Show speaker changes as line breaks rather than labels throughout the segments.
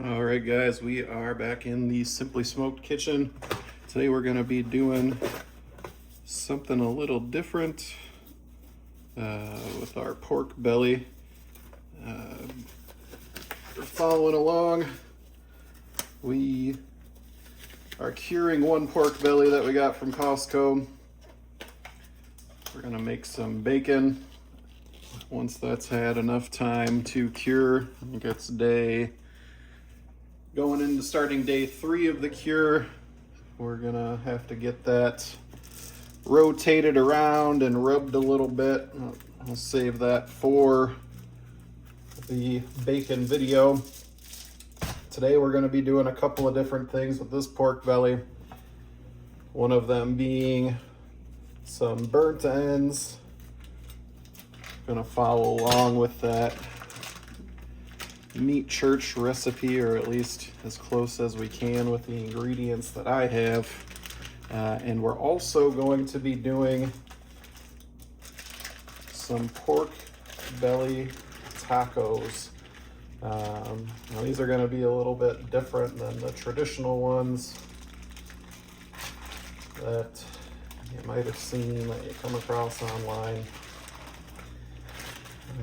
All right, guys, we are back in the Simply Smoked kitchen. Today we're going to be doing something a little different with our pork belly. We're following along. We are curing one pork belly that we got from Costco. We're going to make some bacon. Once that's had enough time to cure, I think it's going into starting day 3 of the cure. We're gonna have to get that rotated around and rubbed a little bit. I'll save that for the bacon video. Today we're gonna be doing a couple of different things with this pork belly. One of them being some burnt ends. Gonna follow along with that meat church recipe, or at least as close as we can with the ingredients that I have. And we're also going to be doing some pork belly tacos. Now these are going to be a little bit different than the traditional ones that you might have seen, that you come across online.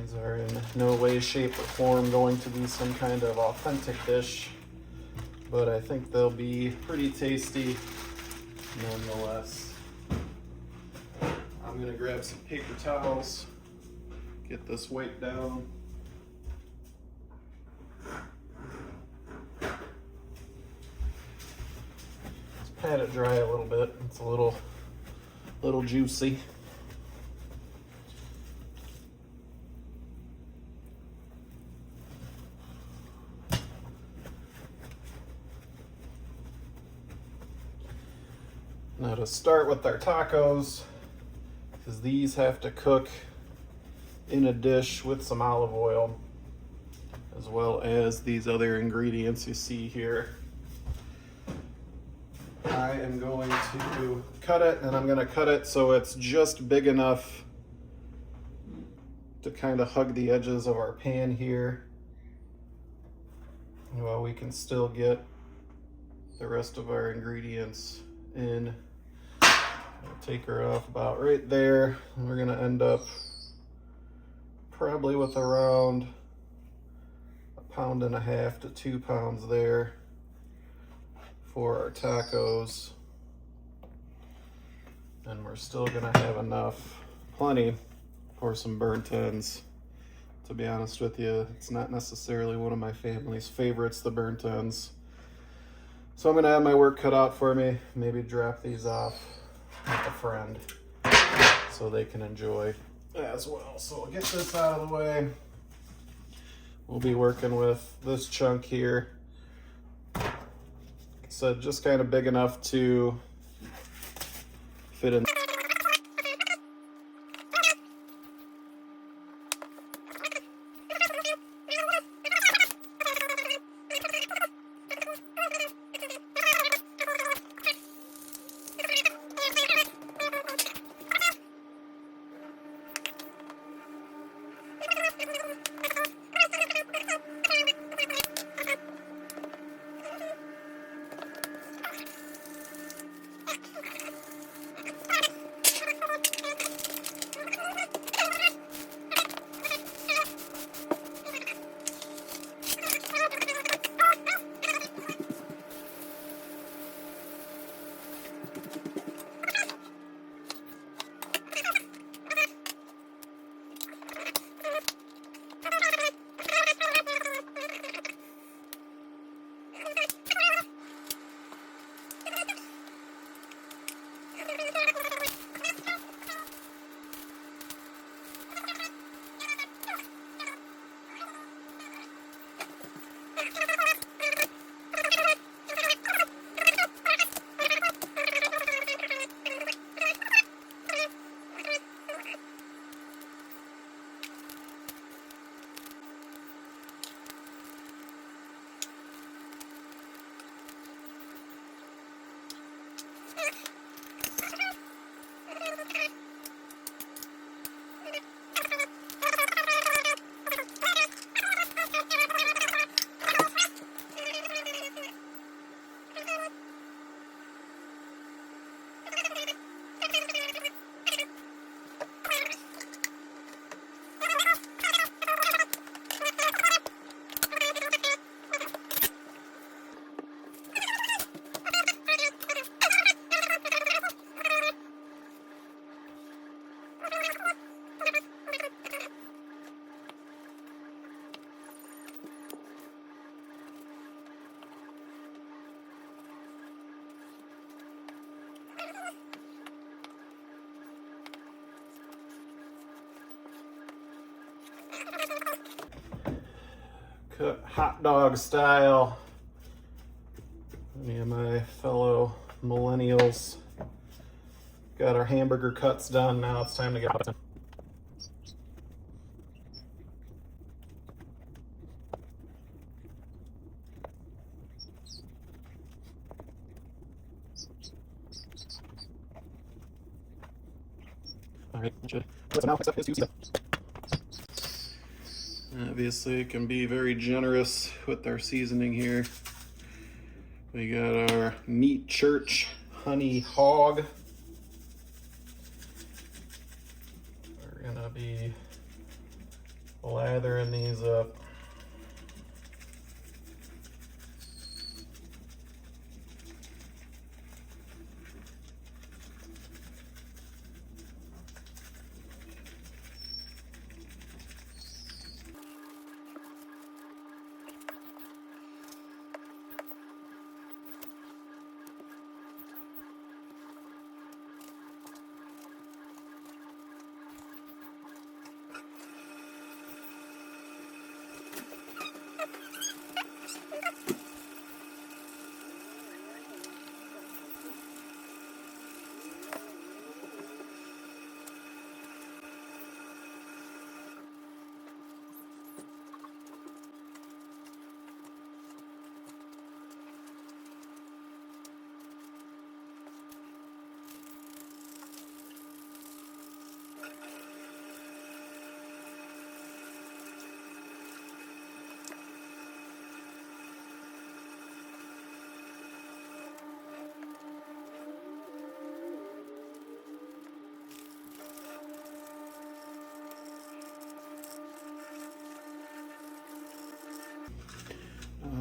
These are in no way, shape, or form going to be some kind of authentic dish, but I think they'll be pretty tasty nonetheless. I'm going to grab some paper towels, get this weight down. Just pat it dry a little bit. It's a little juicy. Now to start with our tacos, because these have to cook in a dish with some olive oil, as well as these other ingredients you see here. I am going to cut it, and I'm going to cut it so it's just big enough to kind of hug the edges of our pan here, while we can still get the rest of our ingredients in. I'll take her off about right there, and we're gonna end up probably with around 1.5 pounds to 2 pounds there for our tacos. And we're still gonna have plenty for some burnt ends. To be honest with you, it's not necessarily one of my family's favorites, the burnt ends. So I'm gonna have my work cut out for me, maybe drop these off with a friend so they can enjoy as well. So we'll get this out of the way. We'll be working with this chunk here. So just kind of big enough to fit in. Cut hot dog style. Me and my fellow millennials got our hamburger cuts done. Now it's time to get hot. All right, so now next up is to season. Obviously, it can be very generous with our seasoning here. We got our Meat Church Honey Hog. We're gonna be lathering these up.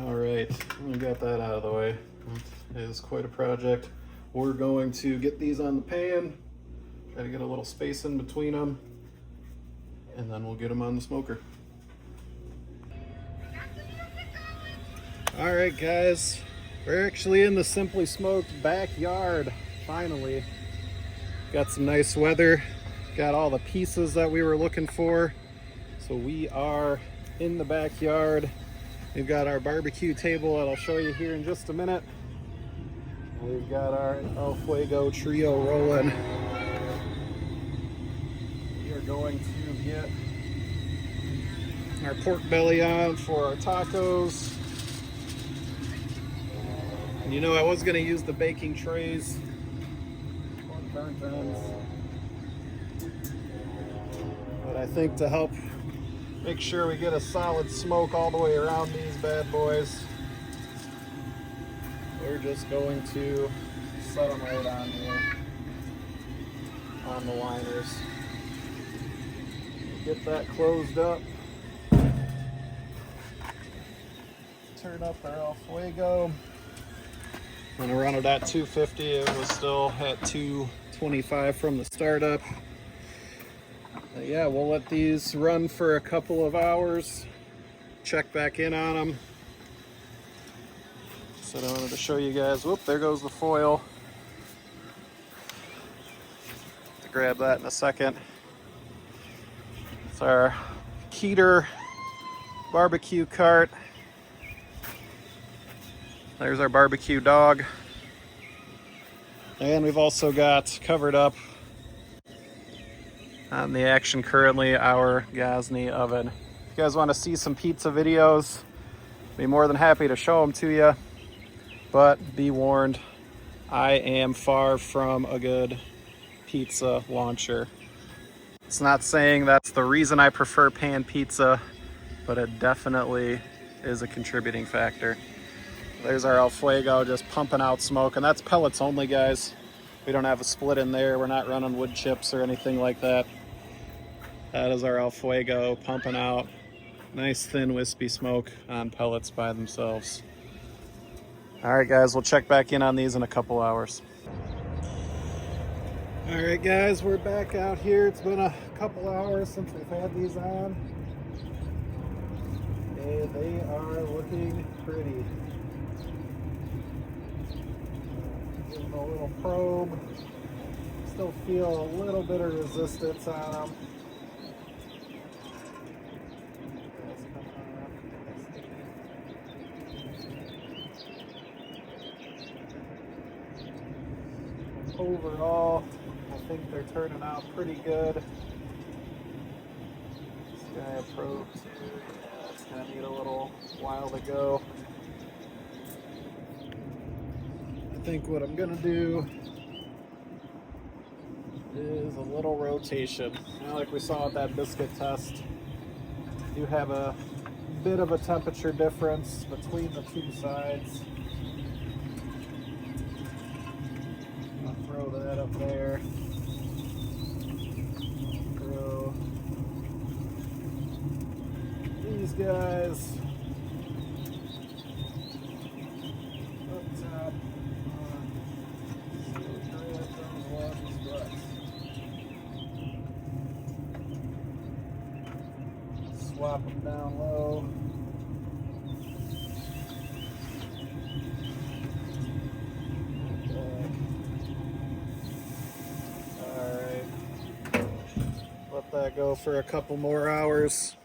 All right, we got that out of the way. It is quite a project. We're going to get these on the pan, try to get a little space in between them, and then we'll get them on the smoker. All right, guys, we're actually in the Simply Smoked backyard, finally. Got some nice weather, got all the pieces that we were looking for. So we are in the backyard. We've got our barbecue table that I'll show you here in just a minute. We've got our El Fuego Trio rolling. We are going to get our pork belly on for our tacos. And you know, I was going to use the baking trays. Burnt ends. But I think to help make sure we get a solid smoke all the way around these bad boys, we're just going to set them right on here on the liners. Get that closed up. Turn up our El Fuego. When I run it at 250, it was still at 225 from the startup. Yeah, we'll let these run for a couple of hours, check back in on them. So I wanted to show you guys, whoop, there goes the foil. To grab that in a second. It's our Keeter barbecue cart. There's our barbecue dog. And we've also got covered up on the action currently our Gosney oven. If you guys want to see some pizza videos, be more than happy to show them to you. But be warned, I am far from a good pizza launcher. It's not saying that's the reason I prefer pan pizza, but it definitely is a contributing factor. There's our El Fuego just pumping out smoke, and that's pellets only, guys. We don't have a split in there. We're not running wood chips or anything like that. That is our El Fuego pumping out nice thin wispy smoke on pellets by themselves. All right, guys, we'll check back in on these in a couple hours. All right, guys, we're back out here. It's been a couple hours since we've had these on. And they are looking pretty. Give them a little probe. Still feel a little bit of resistance on them. overall, I think they're turning out pretty good. This guy a probe too. Yeah, it's gonna need a little while to go. I think what I'm gonna do is a little rotation. Now, like we saw at that biscuit test, you have a bit of a temperature difference between the two sides. I'll throw that up there. Throw these guys up top. Swap them down low. Alright. Let that go for a couple more hours.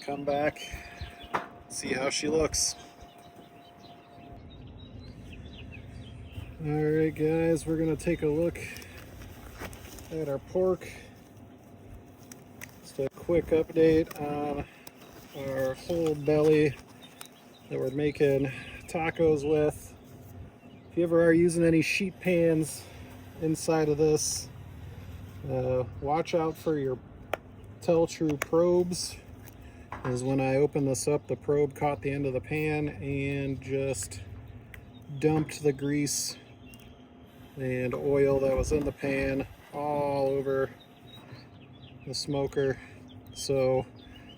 Come back, see how she looks. Alright guys, we're gonna take a look at our pork. Just a quick update on our whole belly that we're making tacos with. If you ever are using any sheet pans inside of this, watch out for your Tel-Tru probes, as when I opened this up, the probe caught the end of the pan and just dumped the grease and oil that was in the pan all over the smoker. So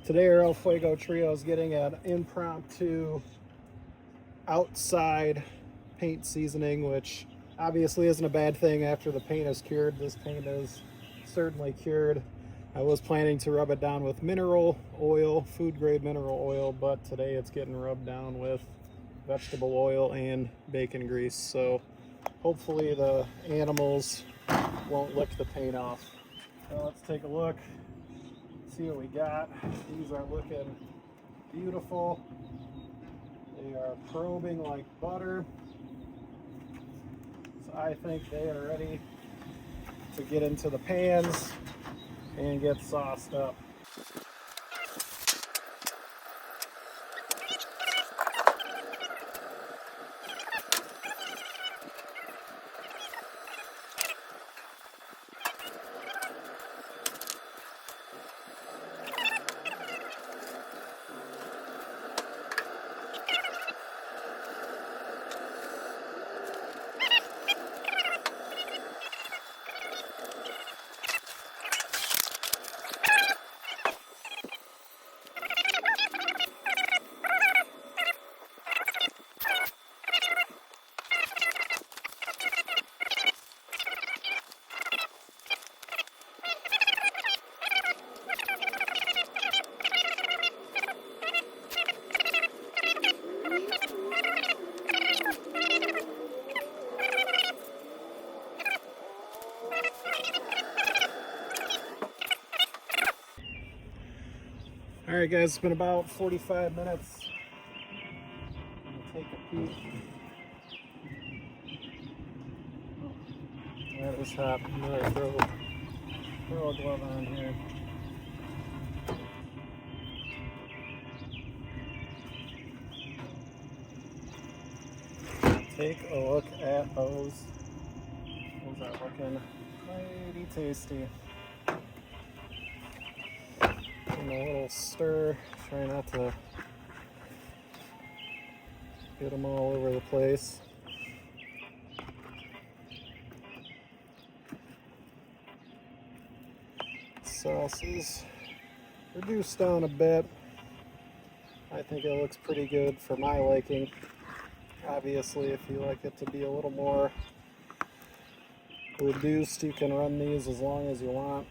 today our El Fuego Trio is getting an impromptu outside paint seasoning, which obviously isn't a bad thing after the paint is cured. This paint is certainly cured. I was planning to rub it down with mineral oil, food grade mineral oil, but today it's getting rubbed down with vegetable oil and bacon grease. So hopefully the animals won't lick the paint off. So let's take a look, see what we got. These are looking beautiful. They are probing like butter. So I think they are ready to get into the pans and get sauced up. All right, guys, it's been about 45 minutes. I'm gonna take a peek. That is hot. I'm gonna throw a glove on here. Take a look at those. Those are looking mighty tasty. A little stir, try not to get them all over the place. Sauce is reduced down a bit. I think it looks pretty good for my liking. Obviously, if you like it to be a little more reduced, you can run these as long as you want.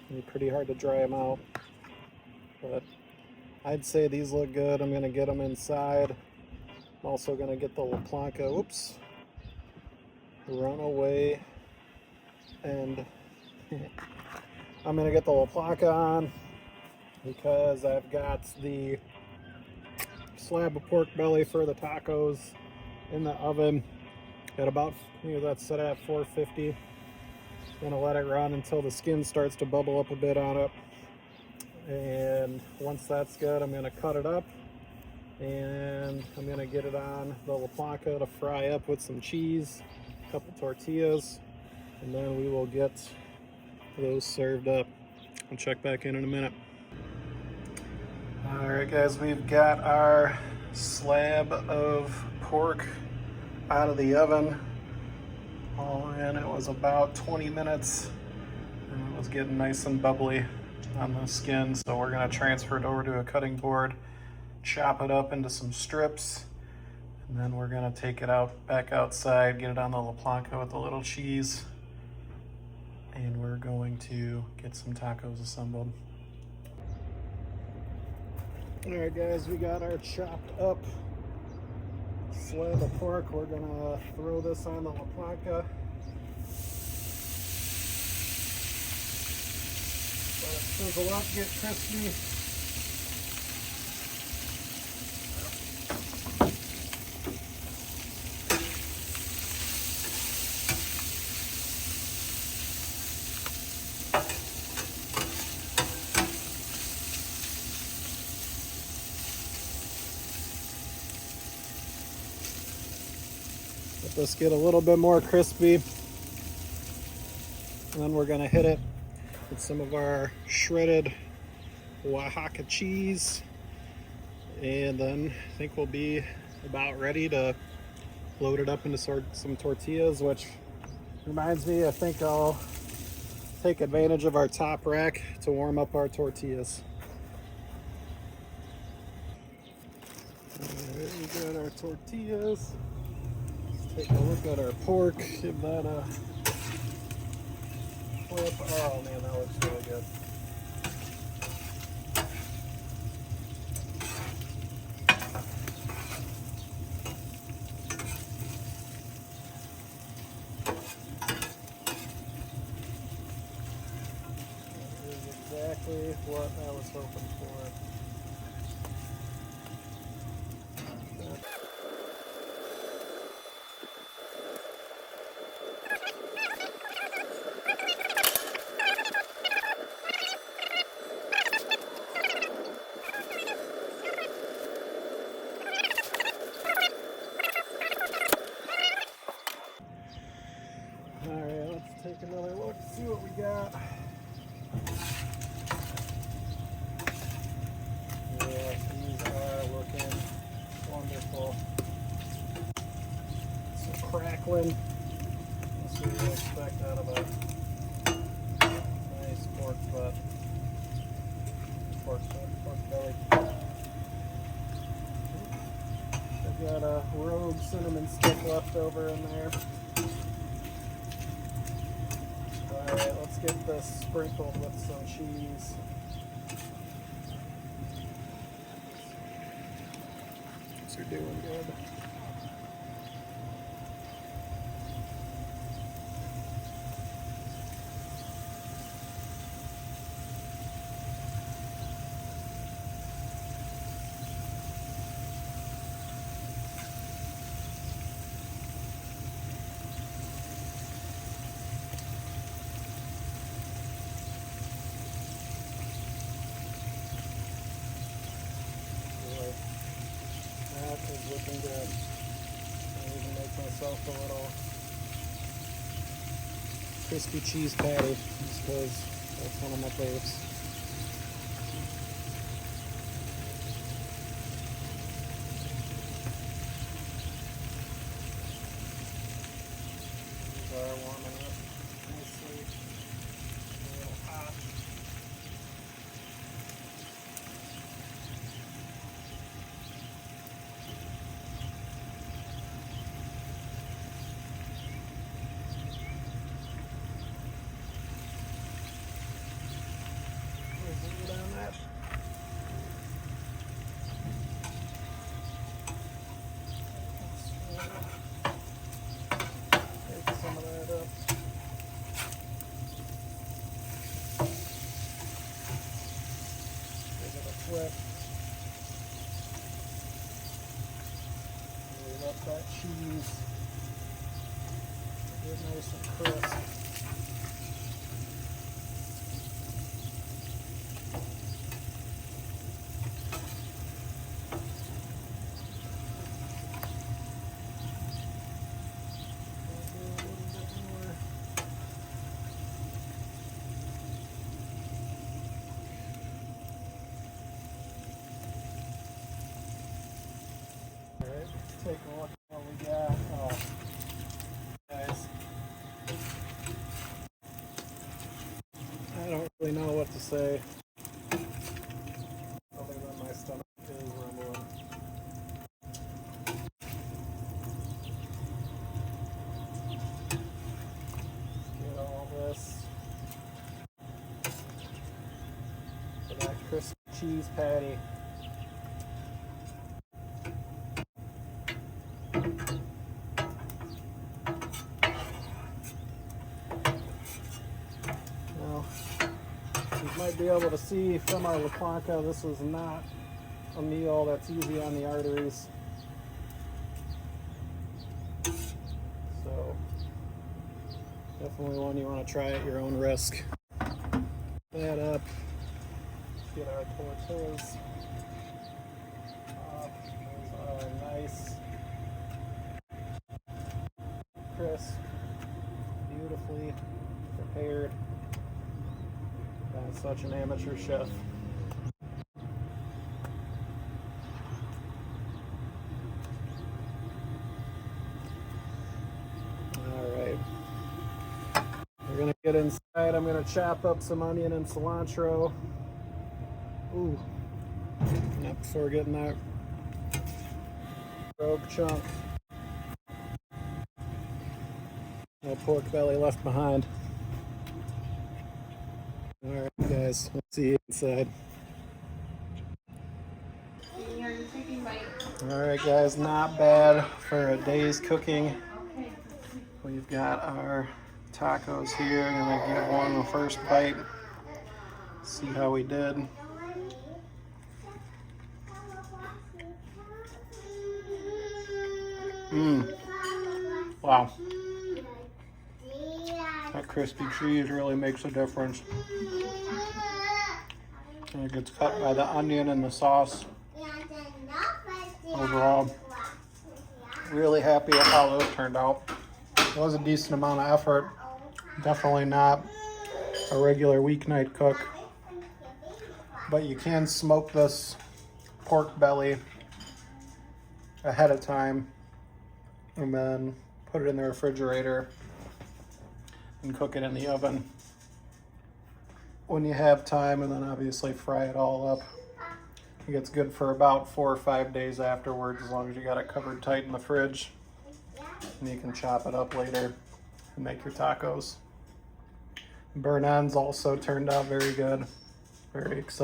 It'd be pretty hard to dry them out, but I'd say these look good. I'm gonna get them inside. I'm also gonna get the La Plancha, runaway, and I'm gonna get the La Plancha on because I've got the slab of pork belly for the tacos in the oven. At about, that's set at 450. Gonna let it run until the skin starts to bubble up a bit on it. And once that's good, I'm gonna cut it up and I'm gonna get it on the La Plancha to fry up with some cheese, a couple tortillas, and then we will get those served up. I'll check back in a minute. All right, guys, we've got our slab of pork out of the oven. All in, it was about 20 minutes, and it was getting nice and bubbly on the skin. So we're gonna transfer it over to a cutting board, chop it up into some strips, and then we're gonna take it back outside, get it on the La Plancha with a little cheese, and we're going to get some tacos assembled. All right, guys, we got our chopped up slab of pork. We're gonna throw this on the La Plancha. Let it sizzle up, get crispy. Let this get a little bit more crispy, and then we're gonna hit it with some of our shredded Oaxaca cheese, and then I think we'll be about ready to load it up into some tortillas, which reminds me, I think I'll take advantage of our top rack to warm up our tortillas. All right, we got our tortillas. Take a look at our pork, give that a flip. Oh man, that looks really good. That is exactly what I was hoping for. Alright, let's take another look, see what we got. Yeah, these are looking wonderful. So crackling. That's what you expect out of a nice pork butt. Pork belly. I've got a rogue cinnamon stick left over in there. Alright, let's get this sprinkled with some cheese. These are doing good. That is looking good. I'll even make myself a little crispy cheese patty just because that's one of my faves. These are warming up nicely. A little hot. Down that. Take some of that up. Give it a flip. Roll up that cheese. Get nice and crisp. Alright, take a look at what we got. Oh, guys. I don't really know what to say. Other than my stomach is rumbling. Get all this for that crispy cheese patty. Now, you might be able to see from our La Plancha, this is not a meal that's easy on the arteries. So, definitely one you want to try at your own risk. That up. Get our tortillas up. Those are nice, crisp, beautifully prepared. I'm such an amateur chef. Alright. We're gonna get inside. I'm gonna chop up some onion and cilantro. Ooh. Not before getting that rogue chunk. No pork belly left behind. Alright guys, let's see you inside. Alright guys, not bad for a day's cooking. We've got our tacos here. I'm gonna give one the first bite. See how we did. Wow. That crispy cheese really makes a difference. And it gets cut by the onion and the sauce. Overall, really happy with how those turned out. It was a decent amount of effort. Definitely not a regular weeknight cook. But you can smoke this pork belly ahead of time and then put it in the refrigerator and cook it in the oven when you have time, and then obviously fry it all up. It gets good for about 4 or 5 days afterwards, as long as you got it covered tight in the fridge. And you can chop it up later and make your tacos. Burn ends also turned out very good. Very exciting.